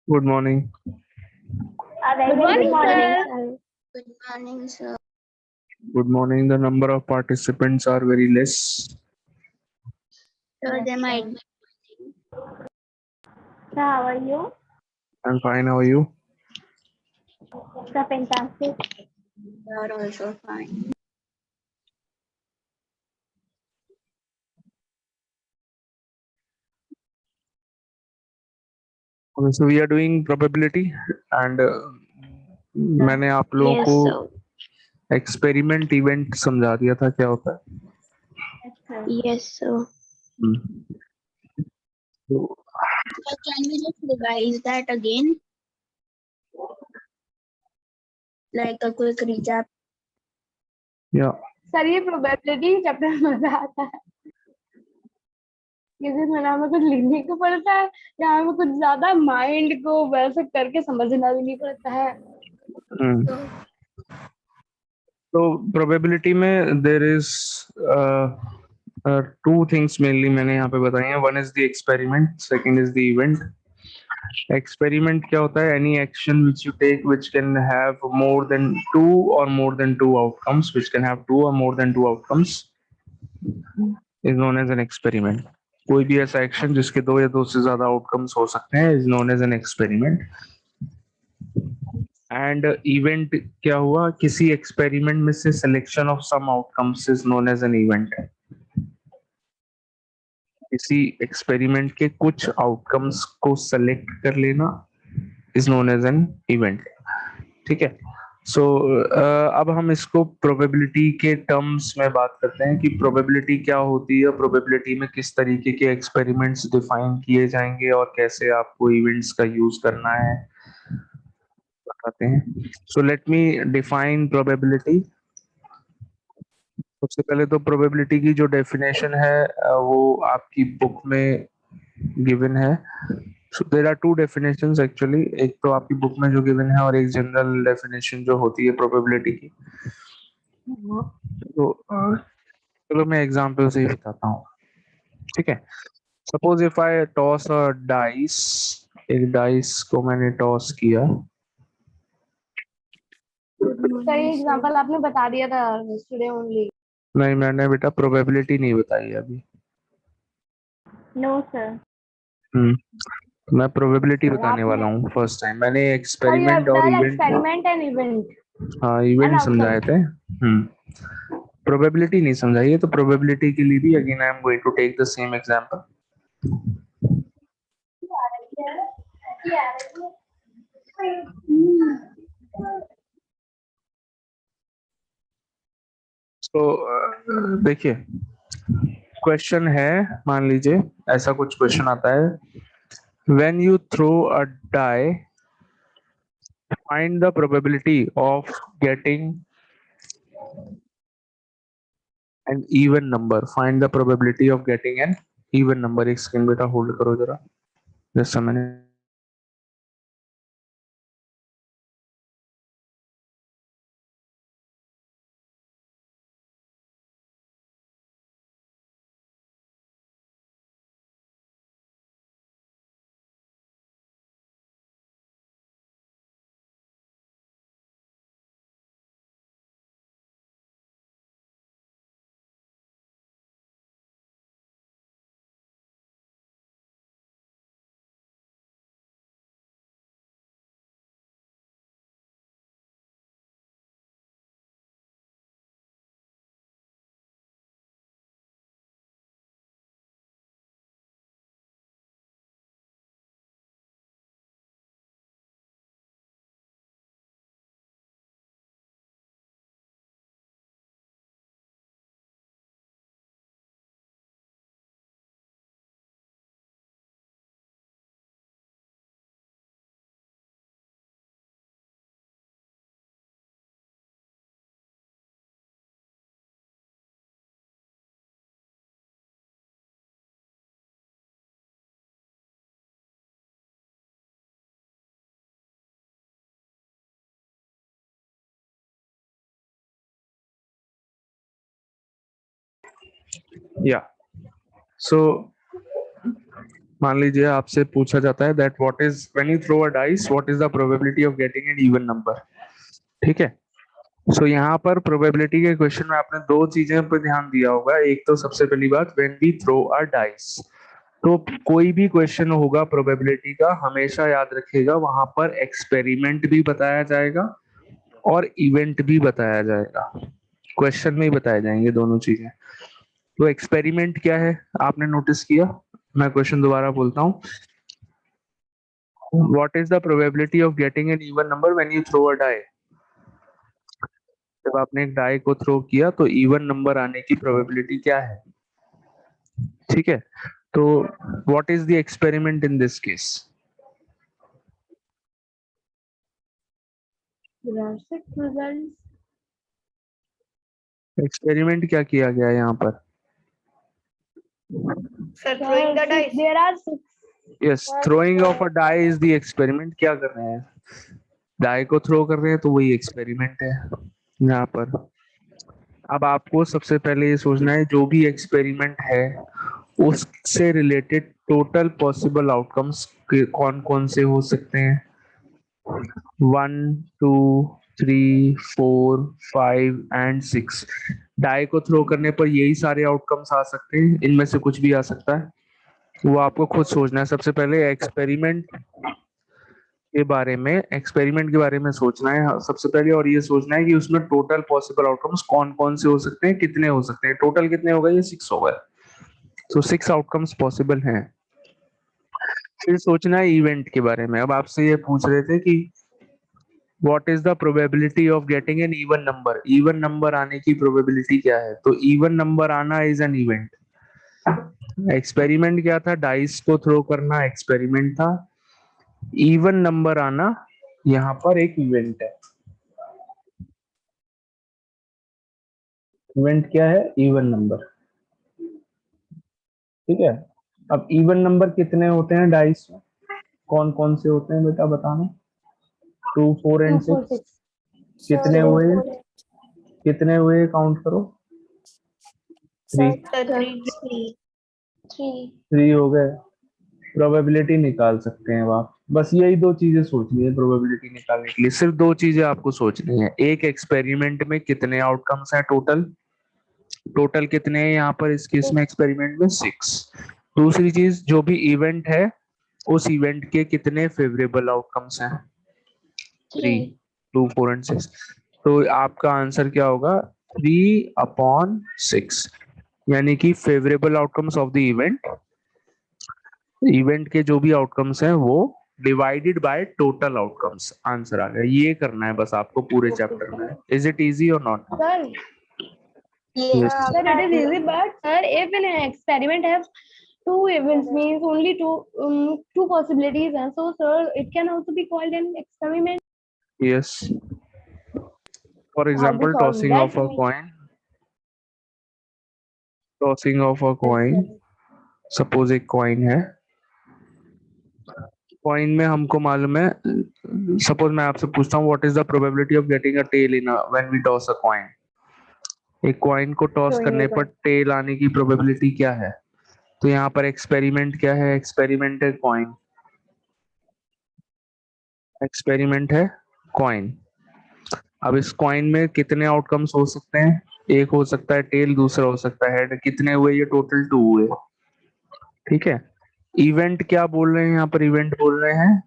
Good morning. Good morning, sir. Good morning, sir. Good morning. The number of participants are very less. So they might be. Sir, how are you? I'm fine. How are you? Sir, fantastic. They are also fine. Okay, so we are doing probability and मैंने आप लोगों Yes, को sir. Experiment event समझा दिया था क्या होता है. Yes, sir. तो So can we just revise that again? Like a quick recap. या सर ये प्रोबेबिलिटी चैप्टर में मजा आता है क्योंकि इसमें ना हमें कुछ लिखने को पड़ता है या हमें कुछ ज्यादा माइंड को वैसे करके समझना भी नहीं पड़ता है. So, तो प्रोबेबिलिटी में there is two things mainly मैंने यहाँ पे बताई हैं. One is the experiment, second is the event. Experiment क्या होता है? Any action which you take which can have more than two और more than two outcomes, which can have two और more than two outcomes is known as an experiment. कोई भी ऐसा action जिसके दो या दो से ज्यादा आउटकम्स हो सकते हैं is known as an experiment. And event क्या हुआ? किसी एक्सपेरिमेंट में से selection of some outcomes is known as an event. किसी एक्सपेरिमेंट के कुछ आउटकम्स को सेलेक्ट कर लेना is known as an event. ठीक है. सो अब हम इसको प्रोबेबिलिटी के टर्म्स में बात करते हैं कि प्रोबेबिलिटी क्या होती है, प्रोबेबिलिटी में किस तरीके के एक्सपेरिमेंट्स डिफाइन किए जाएंगे और कैसे आपको इवेंट्स का यूज करना है बताते हैं. So let me define probability. सबसे पहले तो प्रोबेबिलिटी की जो डेफिनेशन है वो आपकी बुक में गिवन है. So there are two definitions actually. एक तो आपकी बुक में जो गिवन है और एक जनरल डेफिनेशन जो होती है प्रोबेबिलिटी की. तो चलो मैं एग्जांपल से ही बताता हूँ. ठीक है. Suppose if I toss a dice. एक डाइस को मैंने टॉस किया. सर ये एग्जांपल आपने बता दिया था टुडे ओनली. नहीं, मैंने बेटा प्रोबेबिलिटी नहीं बताई अभी. No sir. मैं प्रोबेबिलिटी सर बताने आपने वाला हूँ फर्स्ट टाइम. मैंने सर यू हैव एक्सपेरिमेंट और done event, experiment and event हाँ एंड इवेंट आउटकम. समझाए थे. प्रोबेबिलिटी नहीं समझाई है. तो प्रोबेबिलिटी के लिए भी again I am going to take the same example. तो देखिए क्वेश्चन है, मान लीजिए ऐसा कुछ क्वेश्चन आता है. When you throw a die find the probability of getting an even number. Find the probability of getting an even number. एक सेकंड बेटा होल्ड करो जरा, जस्ट अ मिनट. या सो मान लीजिए आपसे पूछा जाता है that what is when you throw a dice what is the probability of getting an even number. ठीक है, सो यहाँ पर प्रोबेबिलिटी के क्वेश्चन में आपने दो चीजें पर ध्यान दिया होगा। एक तो सबसे पहली बात, when we throw a dice, तो कोई भी क्वेश्चन होगा प्रोबेबिलिटी का, हमेशा याद रखिएगा वहां पर एक्सपेरिमेंट भी बताया जाएगा और इवेंट भी बताया जाएगा। क्वेश्चन में ही बताए जाएंगे दोनों चीजें। तो एक्सपेरिमेंट क्या है आपने नोटिस किया? मैं क्वेश्चन दोबारा बोलता हूँ। What is the probability of getting an even number when you throw a die? जब आपने एक डाई को थ्रो किया तो इवन नंबर आने की प्रोबेबिलिटी क्या है? ठीक है, तो what is the experiment in this case? Drastic results. Experiment क्या किया गया है यहाँ पर? Sir, throwing the dice. There are 6. Yes, throwing of a die is the experiment. क्या कर रहे हैं? डाई को थ्रो कर रहे हैं, तो वही एक्सपेरिमेंट है यहाँ पर। अब आपको सबसे पहले ये सोचना है जो भी एक्सपेरिमेंट है उससे रिलेटेड टोटल पॉसिबल आउटकम्स कौन कौन से हो सकते हैं। 1 2 3 4 5 एंड 6। डाई को थ्रो करने पर यही सारे आउटकम्स आ सकते हैं, इनमें से कुछ भी आ सकता है। वो आपको खुद सोचना है। सबसे पहले एक्सपेरिमेंट के बारे में सोचना है सबसे पहले, और ये सोचना है कि उसमें टोटल पॉसिबल आउटकम्स कौन कौन से हो सकते हैं, कितने हो सकते हैं। टोटल कितने हो गए? ये 6 हो गए। तो 6 आउटकम्स पॉसिबल हैं। फिर सोचना है इवेंट के बारे में। अब आपसे ये पूछ रहे थे कि what is the probability of getting an even number, even number आने की प्रोबेबिलिटी क्या है? तो इवन नंबर आना इज एन इवेंट। एक्सपेरिमेंट क्या था? डाइस को थ्रो करना एक्सपेरिमेंट था। इवन नंबर आना यहाँ पर एक इवेंट है। इवेंट क्या है? Even number. ठीक है, अब इवन नंबर कितने होते हैं डाइस में? कौन कौन से होते हैं बेटा बताना? 2 4 एंड 2 4 6। 6. कितने हुए? कितने हुए काउंट करो। 3 Sir, three. 3 हो गए। प्रोबेबिलिटी निकाल सकते हैं आप। बस यही दो चीजें सोचनी है प्रोबेबिलिटी निकालने के लिए। सिर्फ दो चीजें आपको सोचनी है। एक, एक्सपेरिमेंट में कितने आउटकम्स हैं टोटल। टोटल कितने हैं यहाँ पर इस केस में? एक्सपेरिमेंट में 6। दूसरी चीज, जो भी इवेंट है उस इवेंट के कितने फेवरेबल आउटकम्स हैं? 3 2 4 एंड 6। तो आपका आंसर क्या होगा? 3/6, यानी कि favourable outcomes of the event के जो भी आउटकम्स हैं वो divided by total outcomes. Answer आ गया। ये करना है बस आपको पूरे चैप्टर में। इज इट इजी और not? Sir, Yes. sir, it is easy, but sir, if an experiment has 2 events, means only two possibilities, and so sir, it can also be called an experiment. Yes. For How we example, solve tossing that? of a coin. Tossing of a coin. Suppose एक coin है। Coin में हमको मालूम है, suppose मैं आपसे पूछता हूँ what is the probability of getting a tail in when we toss a coin. एक कॉइन को टॉस Throwing करने a पर coin. टेल आने की प्रोबेबिलिटी क्या है? तो यहाँ पर एक्सपेरिमेंट क्या है? एक्सपेरिमेंट है कॉइन। एक्सपेरिमेंट है कॉइन। अब इस कॉइन में कितने आउटकम्स हो सकते हैं? एक हो सकता है टेल, दूसरा हो सकता है हेड। कितने हुए? ये टोटल 2 हुए। ठीक है, इवेंट क्या बोल रहे हैं यहाँ पर? इवेंट बोल रहे हैं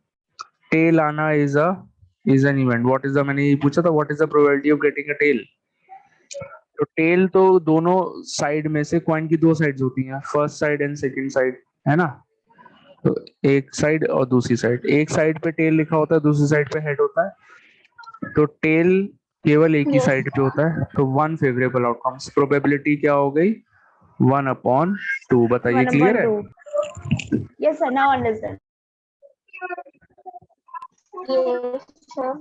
टेल आना is an event. What is the, मैंने ये पूछा था what is the probability of getting a tail. तो टेल तो दोनों साइड में से, कॉइन की 2 साइड्स होती हैं, first side and second side, है ना? तो एक साइड और दूसरी साइड, एक साइड पे टेल लिखा होता है, दूसरी साइड पे हेड होता है। तो टेल केवल एक ही साइड पे होता है। तो 1 फेवरेबल आउटकम्स। प्रोबेबिलिटी क्या हो गई? 1/2। बताइए, क्लियर है? 1/2. Yes, sir. Now understand. Yes, sir.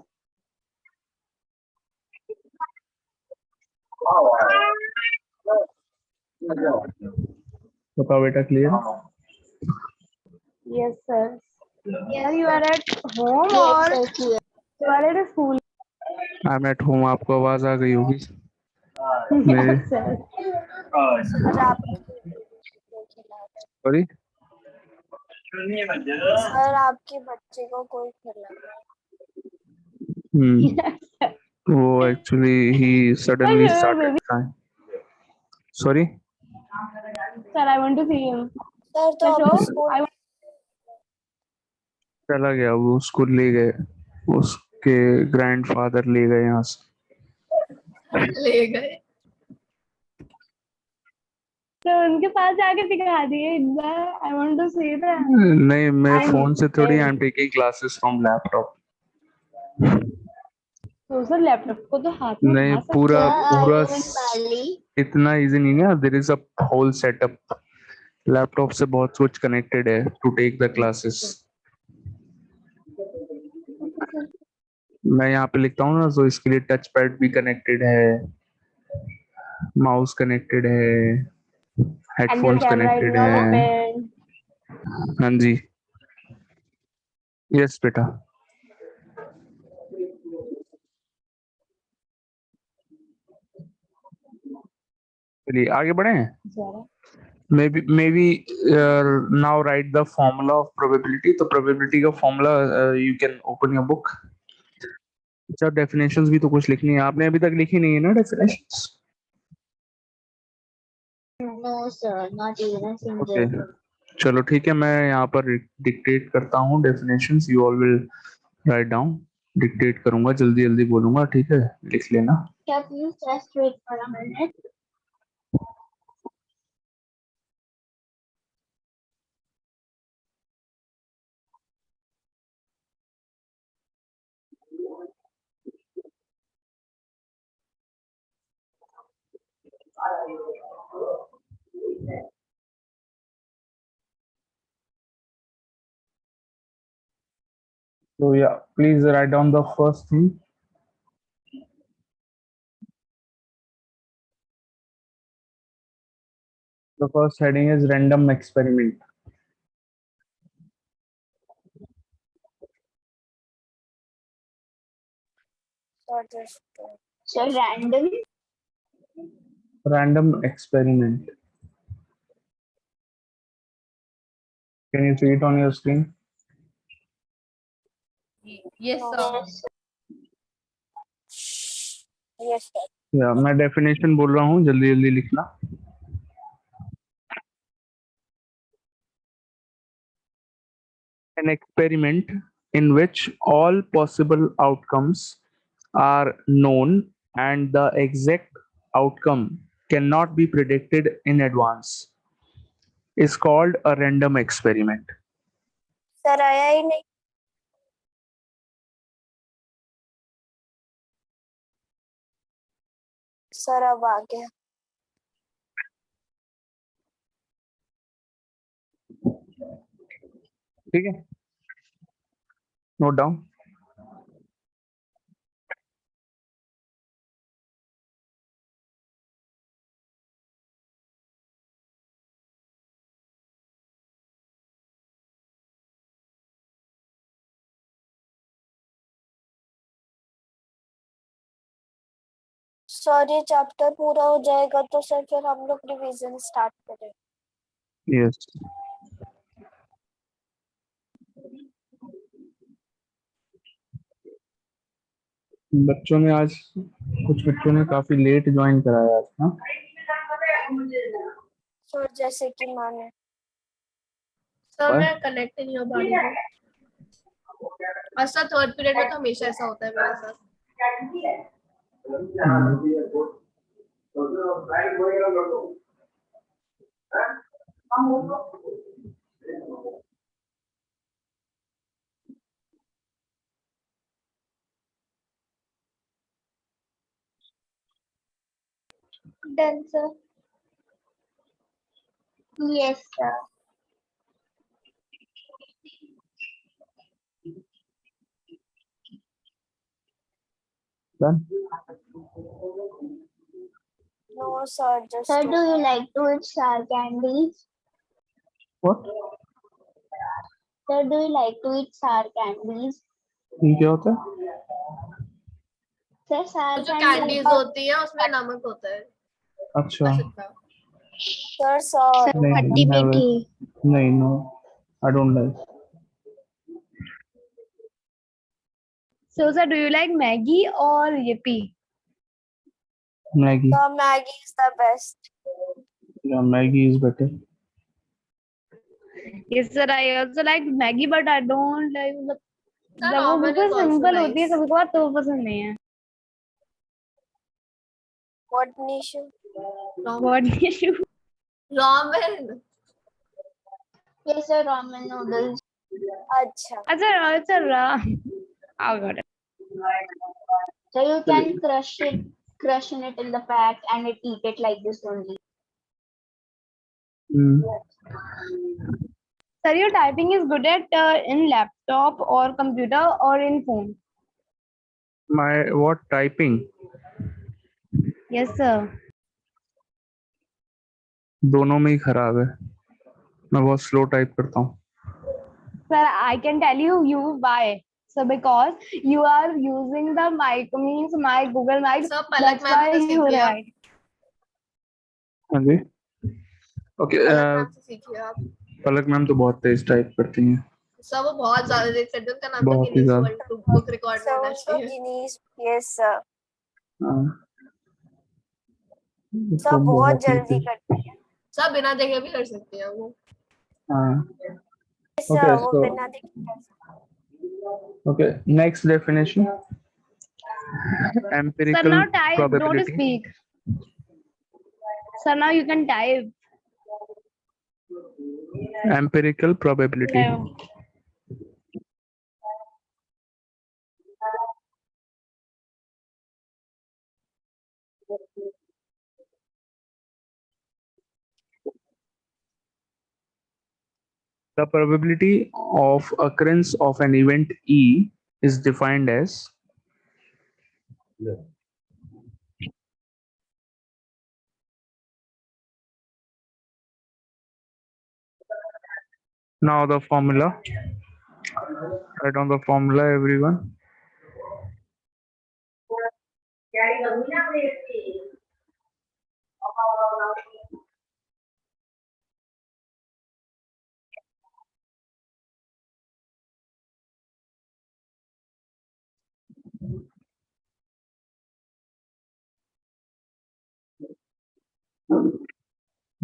बताओ बेटा, clear? Yes, sir. Sir, you are at home Yes, or sir. Clear. you are at a school? I am at home. आपको आवाज आ गई होगी मेरे। Yes, sir. सॉरी, सर आपके बच्चे को कोई खिलाना। वो actually he suddenly started crying. Sorry. Sir, I want to see him. Sir तो Let's आप go. स्कूल चला गया वो, उसको ले गए, उसके ग्रैंडफादर ले गए यहाँ से। ले गए। तो उनके पास जाके दिखा दिए एक बार। I want to see that. नहीं, मैं I'm फोन से थोड़ी, आई dead. Am taking classes from laptop. तो सर लैपटॉप को तो हाथ में नहीं, उठा सकते पूरा हैं। पूरा इतना इजी नहीं है। There is a whole setup. Laptop से बहुत कुछ कनेक्टेड है टू टेक द क्लासेस। मैं यहाँ पे लिखता हूँ ना, तो इसके लिए टच पैड भी कनेक्टेड है, माउस कनेक्टेड है, And your headphones camera is connected not है। open. हाँ जी, यस बेटा। चलिए आगे बढ़े। maybe now write the formula of probability. तो probability का formula you can open your book. अच्छा, definitions भी तो कुछ लिखनी है, आपने अभी तक लिखी नहीं है ना definitions? No sir, not even a single Okay. thing. चलो ठीक है, मैं यहाँ पर डिक्टेट करता हूँ definitions. You all will write down. Dictate करूंगा, जल्दी जल्दी बोलूंगा, ठीक है, लिख लेना। Can you just wait for a minute? So yeah, please write down the first thing. The first heading is random experiment. Sir, just so random. Random experiment. Can you see it on your screen? Yes sir. Yes sir. या मैं definition बोल रहा हूँ, जल्दी जल्दी लिखना। An experiment in which all possible outcomes are known and the exact outcome cannot be predicted in advance is called a random experiment. Sir आया ही नहीं। सर अब आ गया। ठीक है, नोट डाउन। सर ये चैप्टर पूरा हो जाएगा तो सर फिर हम लोग रिवीजन स्टार्ट करें। यस, बच्चों ने आज, कुछ बच्चों ने काफी लेट ज्वाइन कराया आज ना। सर जैसे कि माने सर मैं कनेक्ट नहीं हो पा रही हूँ। अच्छा, थर्ड पीरियड में तो हमेशा ऐसा होता है मेरे साथ। Done sir. Yes sir. Done? No sir, just sir, do you like to eat sour candies? What? Sir, do you like to eat sour candies? ये क्या होता है? Sir, sour जो candies कैंडीज होती है उसमें नमक होता है। अच्छा, बस इतना। सर सर नहीं, खट्टी मीठी। नहीं, no, I don't like. So sir, do you like Maggie or Yippee? Maggie. The Maggie is the best. Yeah, Maggie is better. Yes sir, I also like Maggie, but I don't like Sir, जब वो ramen बिल्कुल is also simple होती है nice. कभी कभार तो वो पसंद नहीं है. What Nishu? What issue? Ramen. Yes, sir, ramen noodles. अच्छा. अच्छा oh got it. So you can crush it in the pack and eat it like this only. Hmm. Sir, your typing is good at in laptop or computer or in phone. My what typing? Yes sir. दोनों में ही खराब है. मैं बहुत slow type करता हूँ. Sir, I can tell you why. So because you are using the mic, means my Google Mic. Sir, Palak That's ma'am why से you सीखिए आप. write. हाँ जी. Okay. पलक मैम से सीखिए आप. पलक मैम तो बहुत तेज टाइप करती हैं. सर वो बहुत ज्यादा देख सकते हैं. उनका नाम तो बहुत ही गिनीज ज्यादा. वर्ल्ड बुक रिकॉर्ड में So होना also चाहिए. Guinness. Yes sir. हाँ. सब तो बहुत बहुत ही जल्दी तेज. करते हैं. सब बिना देखे भी कर सकते हैं वो. हाँ. Yes sir, Okay. वो So बिना देखे कर सकते okay. Next definition. Sir, Empirical now type. Don't probability. speak. Sir, now you can type. Empirical probability. No. The probability of occurrence of an event E is defined as now the formula. Write down the formula, everyone.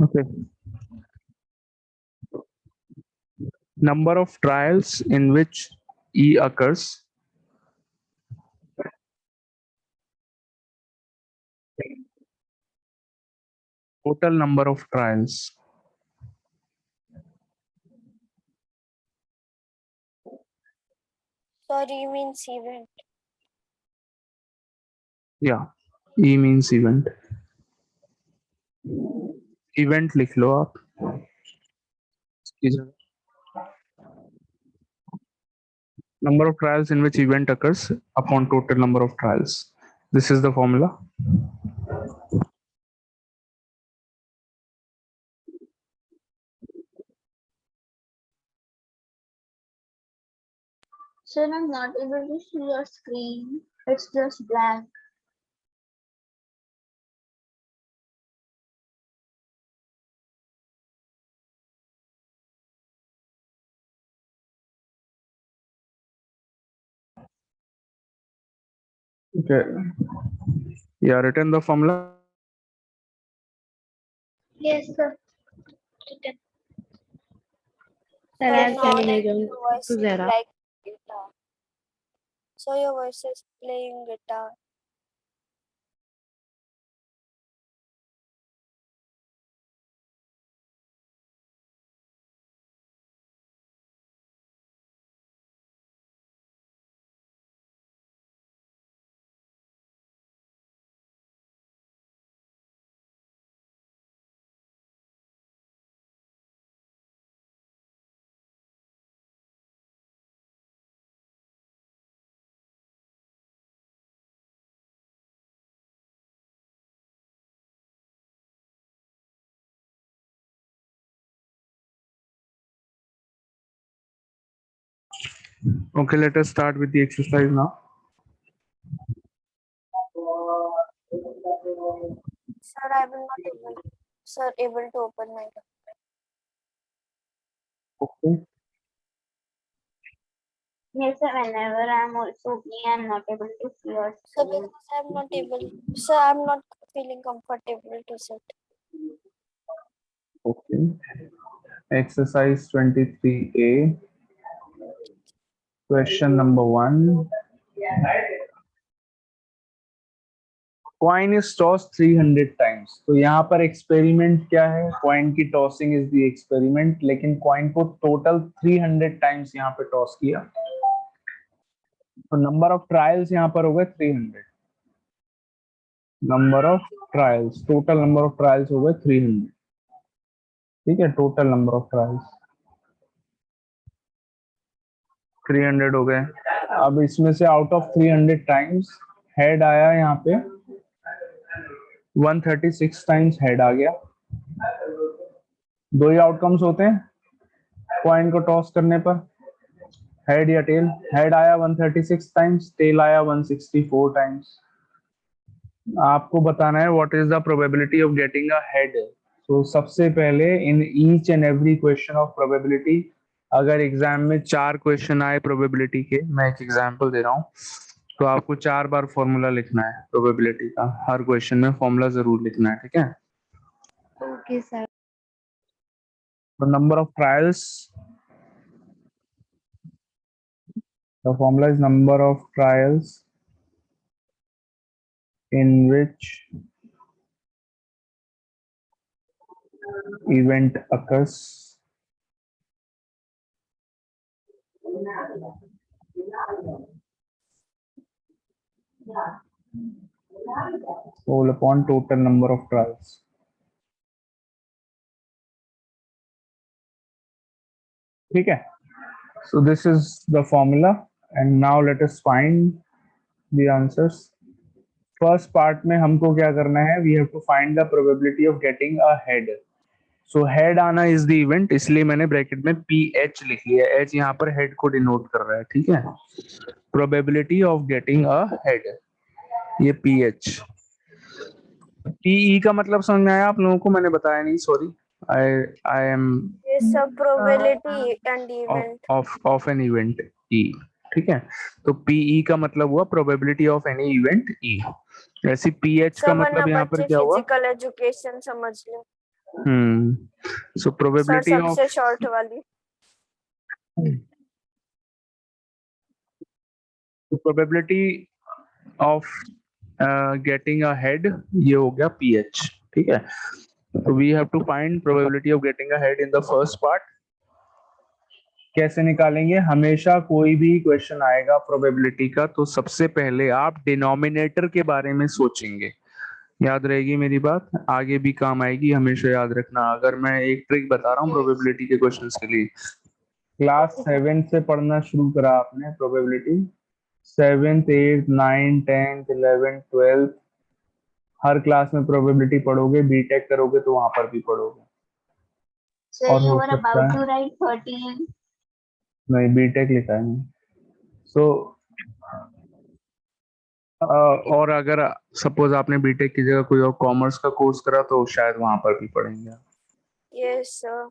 Okay. Number of trials in which E occurs. Total number of trials. Sorry, means event. Yeah. E means event. Event लिख लो आप. Number of trials in which event occurs upon total number of trials. This is the formula. Sir, I'm not able to see your screen. It's just blank. Okay. Yeah, written the formula. Yes, sir. Sir, So I'm now telling like you, your voice to is Zara. like guitar. So your voice is playing guitar. Okay, let us start with the exercise now. Sir, I will not able to open my computer. Okay. Yes, sir, whenever I'm also me, I'm not able to see or So see. because I'm not able, so I'm not feeling comfortable to sit. Okay. Exercise 23A. Question number 1. Coin is tossed 300 times. तो यहाँ पर experiment क्या है? Coin की tossing is the experiment, लेकिन coin को total 300 times यहाँ पे टॉस किया, तो नंबर ऑफ ट्रायल्स यहाँ पर हो गए 300. Number of trials, total number of trials हो गए 300. ठीक है, टोटल नंबर ऑफ ट्रायल्स 300 हो गए. अब इसमें से आउट ऑफ 300 टाइम्स हेड आया, यहाँ पे 136 टाइम्स हेड आ गया. दो ही आउटकम्स होते हैं कॉइन को टॉस करने पर, हेड या टेल. हेड आया 136 टाइम्स, टेल आया 164 टाइम्स. आपको बताना है what is the probability of getting a head. तो सबसे पहले in each and every question of probability, अगर एग्जाम में 4 क्वेश्चन आए प्रोबेबिलिटी के, मैं एक एग्जांपल दे रहा हूँ, तो आपको 4 बार फॉर्मूला लिखना है प्रोबेबिलिटी का. हर क्वेश्चन में फॉर्मूला जरूर लिखना है, ठीक है. Okay, sir. The number of trials, the formula is number of trials in which event occurs. Whole upon total number of trials. ठीक है. So this is the formula, and now let us find the answers. First part में हमको क्या करना है? We have to find the probability of getting a head. So head आना is the event, इसलिए मैंने ब्रैकेट में PH लिख लिया. H यहाँ पर head को डिनोट कर रहा है, ठीक है. Probability of getting a head, ये PH. PE का मतलब समझ में आया आप लोगों को? मैंने बताया नहीं, sorry. I am Yes, sir, probability and event. of an event E. ठीक है, तो PE का मतलब हुआ probability of any event E. ऐसी PH का सब वरना मतलब यहाँ पर बच्चे क्या हुआ? फिजिकल एजुकेशन समझ लो. सो सर प्रोबेबिलिटी सबसे ऑफ शॉर्ट वाली. Probability of getting a head, ये हो गया PH. ठीक है, तो we have to find probability of getting a head in the first part. कैसे निकालेंगे? हमेशा कोई भी क्वेश्चन आएगा प्रोबेबिलिटी का, तो सबसे पहले आप डिनोमिनेटर के बारे में सोचेंगे. याद रहेगी मेरी बात, आगे भी काम आएगी, हमेशा याद रखना. अगर मैं एक ट्रिक बता रहा हूँ प्रोबेबिलिटी के क्वेश्चंस के लिए, क्लास 7 से पढ़ना शुरू करा आपने probability, 7th 8th 9th 10th 11th 12th, हर क्लास में प्रोबेबिलिटी पढ़ोगे. बीटेक करोगे तो वहां पर भी पढ़ोगे. So और you हो were सकता about है to write 13. नहीं, बीटेक लिखा है नहीं. सो और अगर सपोज आपने बीटेक की जगह कोई और कॉमर्स का कोर्स करा तो शायद वहां पर भी पढ़ेंगे. Yes sir.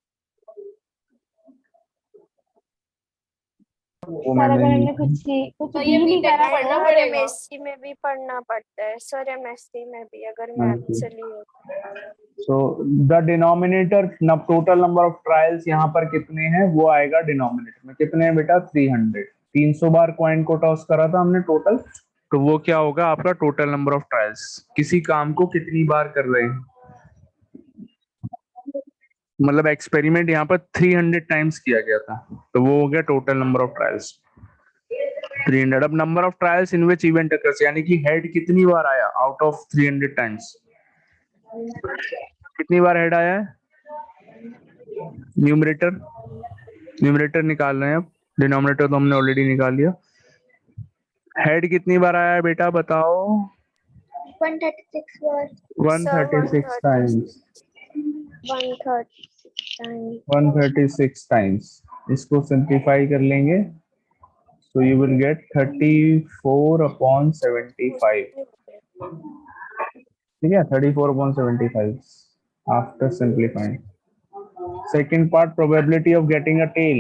वो सर अगर मैंने हमने कुछ तो भी ये नहीं बीटेक करा में पढ़ना तो सर पड़ेगा. एमएससी में भी पढ़ना पड़ता है. सर एमएससी में भी अगर हाँ मैथ जी. से लियो. So the denominator, total number of trials यहाँ पर कितने हैं वो आएगा डिनोमिनेटर में. कितने हैं बेटा? 300. 300 बार कॉइन को टॉस करा था हमने टोटल, तो वो क्या होगा आपका टोटल नंबर ऑफ ट्रायल्स. किसी काम को कितनी बार कर रहे हैं, मतलब एक्सपेरिमेंट यहाँ पर 300 टाइम्स किया गया था, तो वो हो गया टोटल नंबर ऑफ ट्रायल्स 300. अब number of trials in which event occurs, यानी कि हेड कितनी बार आया आउट ऑफ 300 टाइम्स, कितनी बार हेड आया है? न्यूमरेटर निकाल रहे हैं अब, डिनोमिनेटर तो हमने ऑलरेडी निकाल लिया. हेड कितनी बार आया है बेटा बताओ? 136 बार. 136 टाइम्स. 136 टाइम्स. इसको सिंप्लीफाई कर लेंगे, so you will get 34/75. ठीक है, 34/75 after simplifying. Second part, probability of getting a tail.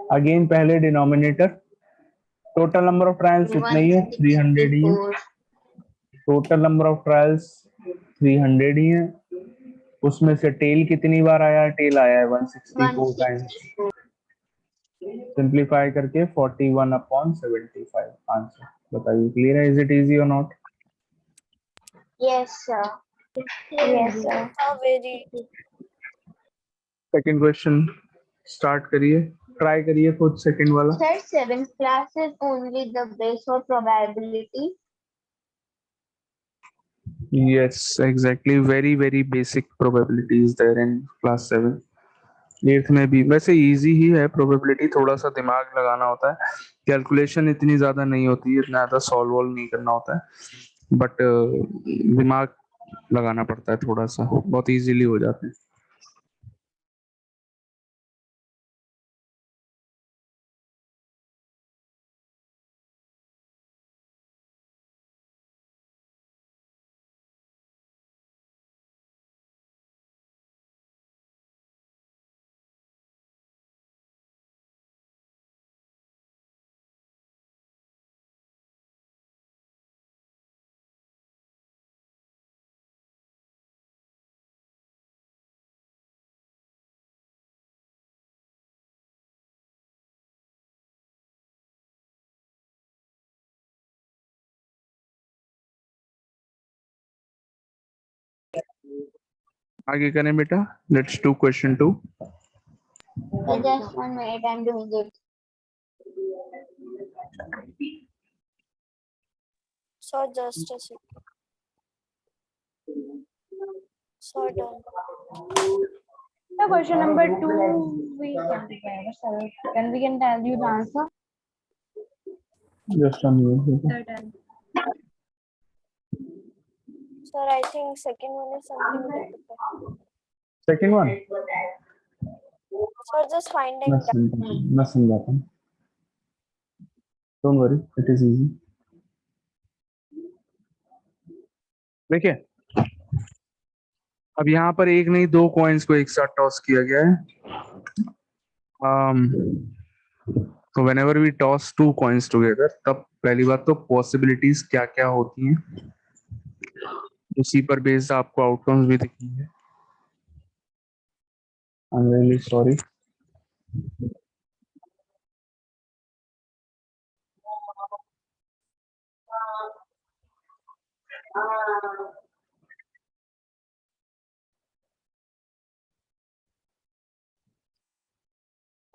Again पहले denominator, total number of trials कितने ही है, 300 ही है, 164. टोटल नंबर ऑफ ट्रायल्स 300 ही है, उसमें से टेल कितनी बार आया है, टेल आया है 164 टाइम्स, 164. सिंप्लीफाई करके 41/75 आंसर। बताइए क्लियर है, इज इट इजी और not? Yes, sir. Yes, sir. हाँ वेरी। सेकंड क्वेश्चन स्टार्ट करिए, ट्राई करिए खुद सेकंड वाला। Sir, 7th class is only the base for probability. Yes, exactly, very very basic probability is there in class 7। 8th में भी वैसे easy ही है probability, थोड़ा सा दिमाग लगाना होता है, कैलकुलेशन इतनी ज्यादा नहीं होती है, इतना ज्यादा सॉल्व वॉल्व नहीं करना होता है, बट दिमाग लगाना पड़ता है थोड़ा सा, बहुत इजीली हो जाते हैं। आगे करें बेटा, let's do question 2। Just 1 minute, I'm doing it. Sir just a second. Sir done. So question number 2, we can be very sir. Can we can tell you the answer? Just a minute, Sir, done. Sir I think second one is something difficult. Second one sir just finding मैं समझाता हूँ, don't worry, it is easy. देखिए अब यहाँ पर एक नहीं दो कॉइन्स को एक साथ टॉस किया गया है। तो whenever we toss two coins together, तब पहली बात तो पॉसिबिलिटीज क्या क्या होती हैं, उसी पर बेस्ड आपको आउटकम्स भी दिखेंगे। I am really sorry.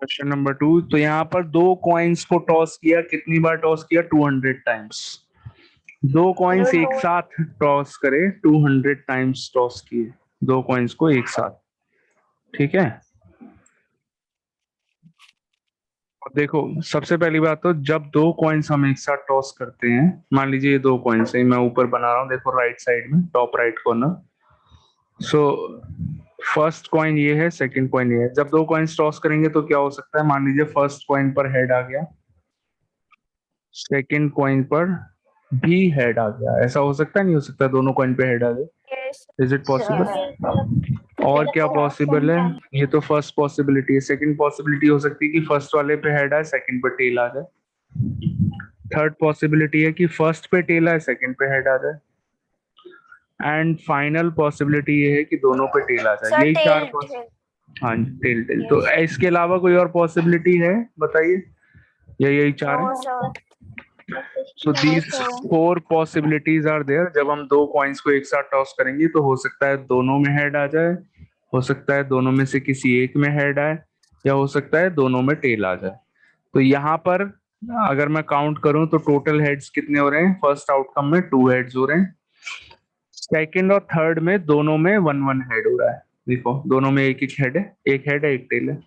Question number 2, तो यहाँ पर दो कॉइन्स को टॉस किया, कितनी बार टॉस किया, 200 टाइम्स। दो कॉइन्स एक साथ टॉस करे, 200 टाइम्स टॉस किए दो कॉइन्स को एक साथ, ठीक है। और देखो सबसे पहली बात तो जब दो कॉइन्स हम एक साथ टॉस करते हैं, मान लीजिए ये दो कॉइन्स है, मैं ऊपर बना रहा हूँ, देखो राइट साइड में top right corner. So first coin ये है, सेकंड कॉइन ये है। जब दो कॉइन्स टॉस करेंगे तो क्या हो सकता है, मान लीजिए फर्स्ट कॉइन पर हेड आ गया, सेकंड कॉइन पर भी हेड आ गया, ऐसा हो सकता है नहीं हो सकता, दोनों कॉइन पे हेड आ गए, yes is it possible? Sir. और क्या पॉसिबल है, ये तो फर्स्ट पॉसिबिलिटी है। सेकंड पॉसिबिलिटी हो सकती है कि फर्स्ट वाले पे हेड आए, सेकंड पे टेल आ जाए। थर्ड पॉसिबिलिटी है कि फर्स्ट पे टेल आए, सेकंड पे हेड आ जाए। एंड फाइनल पॉसिबिलिटी ये है कि दोनों पे टेल आ जाए। सर यही चार टेल। हाँ टेल टेल। तो इसके अलावा कोई और पॉसिबिलिटी है बताइए, या यही चार है? No sir. So these sir. 4 possibilities are there. जब हम दो कॉइन्स को एक साथ टॉस करेंगे तो हो सकता है दोनों में हेड आ जाए, हो सकता है दोनों में से किसी एक में हेड आए, या हो सकता है दोनों में टेल आ जाए। तो यहाँ पर अगर मैं काउंट करूं तो टोटल हेड्स कितने हो रहे हैं, फर्स्ट आउटकम में 2 हेड्स हो रहे हैं, सेकंड और थर्ड में दोनों में 1 हेड हो रहा है। देखो दोनों में एक एक हेड है, एक हेड है एक टेल है।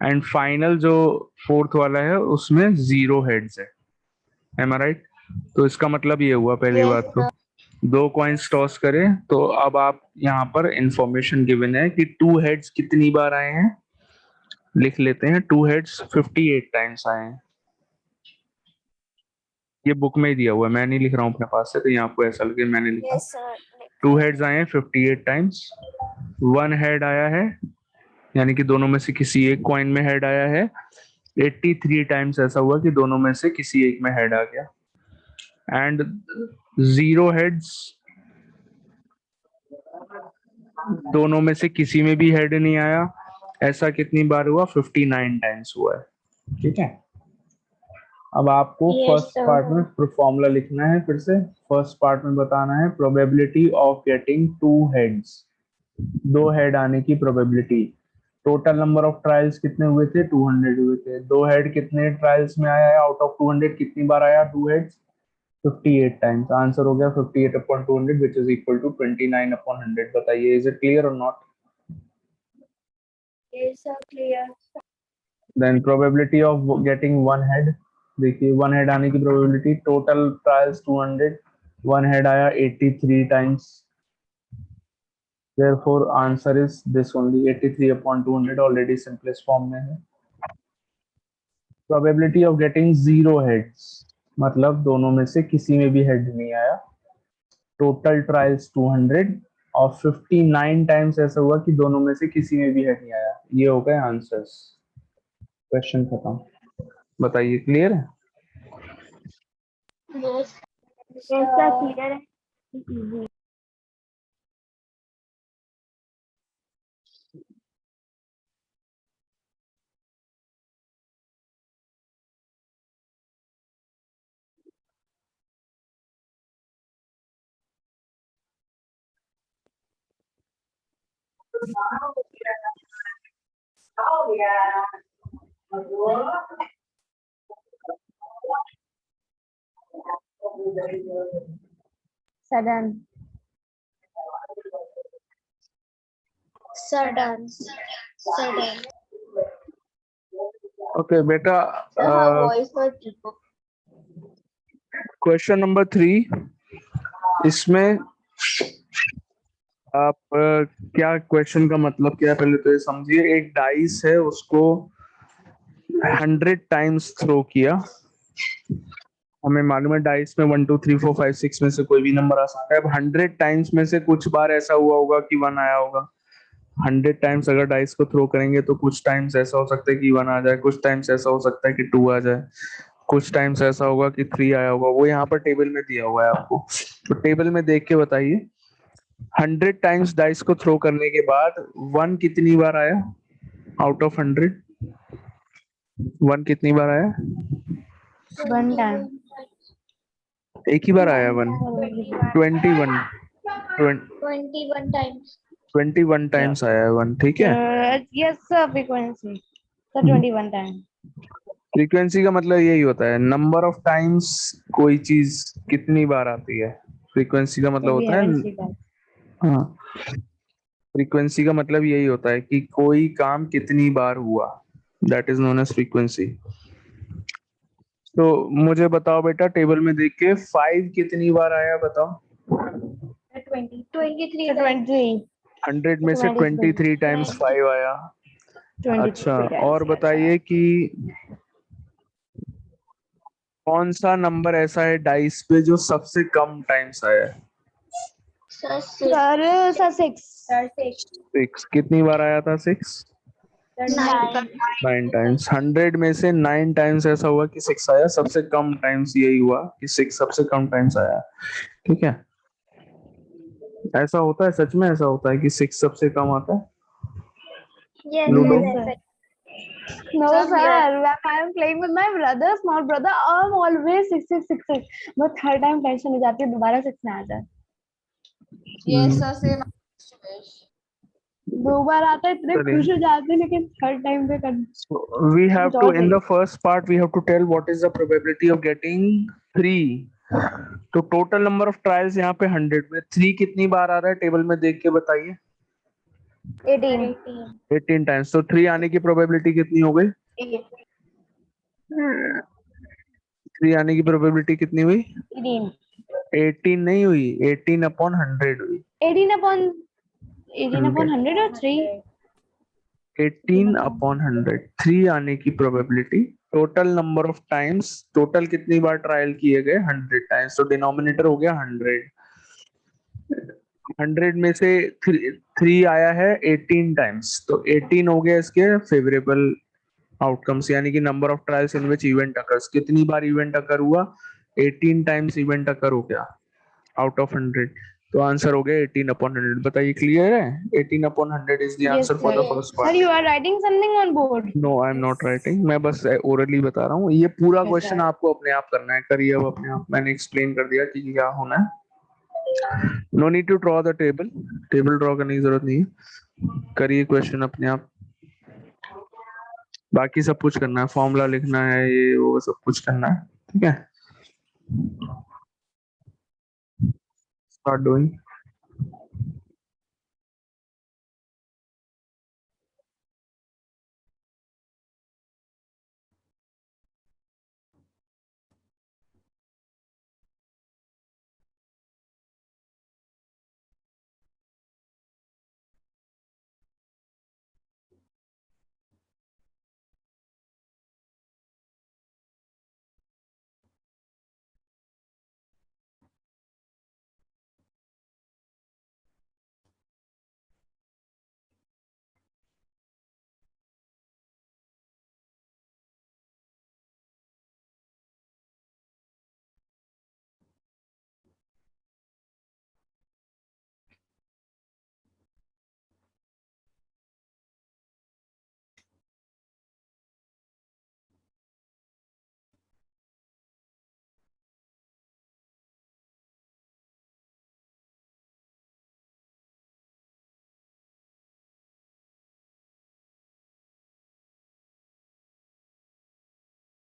एंड फाइनल जो फोर्थ वाला है उसमें 0 हेड्स है। एम आई राइट? तो इसका मतलब ये हुआ पहली Yes, बात तो दो कॉइन्स टॉस करें तो अब आप यहाँ पर इंफॉर्मेशन गिवन है कि 2 हेड्स कितनी बार आए हैं, लिख लेते हैं 2 हेड्स 58 टाइम्स आए हैं। ये बुक में ही दिया हुआ है, मैं नहीं लिख रहा हूँ अपने पास से, तो यहाँ आपको ऐसा लगे मैंने लिखा। Yes sir. 2 हेड्स आए हैं 58 टाइम्स, 1 हेड आया है, यानी कि दोनों में से किसी एक कॉइन में हेड आया है, 83 टाइम्स ऐसा हुआ कि दोनों में से किसी एक में हेड आ गया, एंड 0 हेड्स, दोनों में से किसी में भी हेड नहीं आया। ऐसा कितनी बार हुआ? 59 टाइम्स हुआ है। ठीक है, अब आपको Yes, फर्स्ट sir. पार्ट में फॉर्मूला लिखना है। फिर से फर्स्ट पार्ट में बताना है probability of getting 2 heads, 2 head आने की probability. Total number of trials कितने हुए थे? 200 हुए थे। 2 हेड कितने ट्रायल्स में आया है? आउट ऑफ 200 कितनी बार आया 2 हेड्स? 58 टाइम्स। आंसर हो गया 58 upon 200 which is equal to 29 upon 100। बताइए, इज इट क्लियर और not? Yes, sir. Clear. Then probability of getting 1 head, देखिए 1 हेड आने की प्रोबेबिलिटी, टोटल ट्रायल्स 200, 1 हेड आया 83 times. therefore answer is this only, 83 upon 200 already simplest form में है। Probability of getting 0 heads, मतलब दोनों में से किसी में भी हेड नहीं आया। टोटल ट्रायल्स 200 और 59 टाइम्स ऐसा हुआ कि दोनों में से किसी में भी हेड नहीं आया। ये हो गए आंसर्स। क्वेश्चन खत्म। बताइए, क्लियर है? Yes. Yes, sir, clear है, easy. Sudden. Sudden. Sudden. Okay बेटा, Sir, her voice was echo. Question number 3, इसमें आप क्या क्वेश्चन का मतलब क्या है पहले तो ये समझिए। एक डाइस है, उसको 100 टाइम्स थ्रो किया। हमें मालूम है डाइस में 1 2 3 4 5 6 में से कोई भी नंबर आ सकता है। अब 100 टाइम्स में से कुछ बार ऐसा हुआ होगा कि 1 आया होगा। 100 टाइम्स अगर डाइस को थ्रो करेंगे तो कुछ टाइम्स ऐसा हो सकता है कि 1 आ जाए, कुछ टाइम्स ऐसा हो सकता है कि 2 आ जाए, कुछ टाइम्स ऐसा होगा कि 3 आया होगा। वो यहाँ पर टेबल में दिया हुआ है आपको, तो टेबल में देख के बताइए 100 टाइम्स डाइस को थ्रो करने के बाद 1 कितनी बार आया? आउट ऑफ 100 1 कितनी बार आया? 1 time. एक ही बार आया 1। 21 21 times. 21 टाइम्स आया है 1। ठीक है, Yes, sir, frequency. Sir, 21 time. Frequency का मतलब यही होता है नंबर ऑफ टाइम्स कोई चीज कितनी बार आती है। फ्रीक्वेंसी का मतलब So we होता है, haven't seen that. हाँ, फ्रीक्वेंसी का मतलब यही होता है कि कोई काम कितनी बार हुआ, that is known as frequency. तो मुझे बताओ बेटा, टेबल में देख के 5 कितनी बार आया बताओ? 23 So times. 23. 100 में से 23 टाइम्स 5 आया। 23 अच्छा, times. और बताइए कि कौन सा नंबर ऐसा है डाइस पे जो सबसे कम टाइम्स आया है? Sir, Sir, 6. 6 कितनी बार आया था? 6 9. 9 टाइम्स। 100 में से 9 टाइम्स ऐसा हुआ कि 6 आया। सबसे कम टाइम्स यही हुआ कि 6 सबसे कम टाइम्स आया। ठीक है, ऐसा होता है, सच में ऐसा होता है कि 6 सबसे कम आता है। Yes, ludo, Yes, sir. No, Sir, sir. When I am playing with my brother, small brother, I'm always 6, 6, 6, 6. But third time tension हो जाती है, दोबारा 6 में आ जाए। Yes, sir, same. दो बार आता है, इतने चलिए। खुश हो जाते हैं, लेकिन थर्ड टाइम पे कर So we have कुछ to, और in the चाहिए। first part, we have to tell what is the probability of getting 3. तो टोटल नंबर ऑफ ट्रायल्स यहाँ पे 100 में 3 कितनी बार आ रहा है टेबल में देख के बताइए? 18. 18 टाइम्स। तो 3 आने की प्रोबेबिलिटी कितनी हो गई? 3 आने की प्रोबेबिलिटी कितनी हुई? 18. 18 नहीं हुई, 18 अपॉन 100 हुई। 18 upon 100 or 3? 18 अपॉन 100, 3 आने की probability. Total number of times, total कितनी बार ट्रायल किए गए? 100 टाइम्स। तो डिनोमिनेटर हो गया 100। 100 में से 3 आया है 18 टाइम्स, तो 18 हो गया इसके फेवरेबल आउटकम्स यानी कि number of trials in which event occurs, कितनी बार इवेंट अकर हुआ, 18 टाइम्स इवेंट अकर हो गया आउट ऑफ 100, तो आंसर हो गया 18/100। बताइए क्लियर है? 18/100 is the Yes, answer for the sir. First Sir, part. you are writing something on board. No I am not writing, मैं बस ओरली बता रहा हूँ। ये पूरा Okay, क्वेश्चन sir. आपको अपने आप करना है, करिए अब अपने आप, मैंने एक्सप्लेन कर दिया कि क्या होना है। No need to draw the table, table draw करने की जरूरत नहीं है, करिए क्वेश्चन अपने आप। बाकी सब कुछ करना है, फॉर्मूला लिखना है, ये वो सब कुछ करना है, ठीक है। Start doing.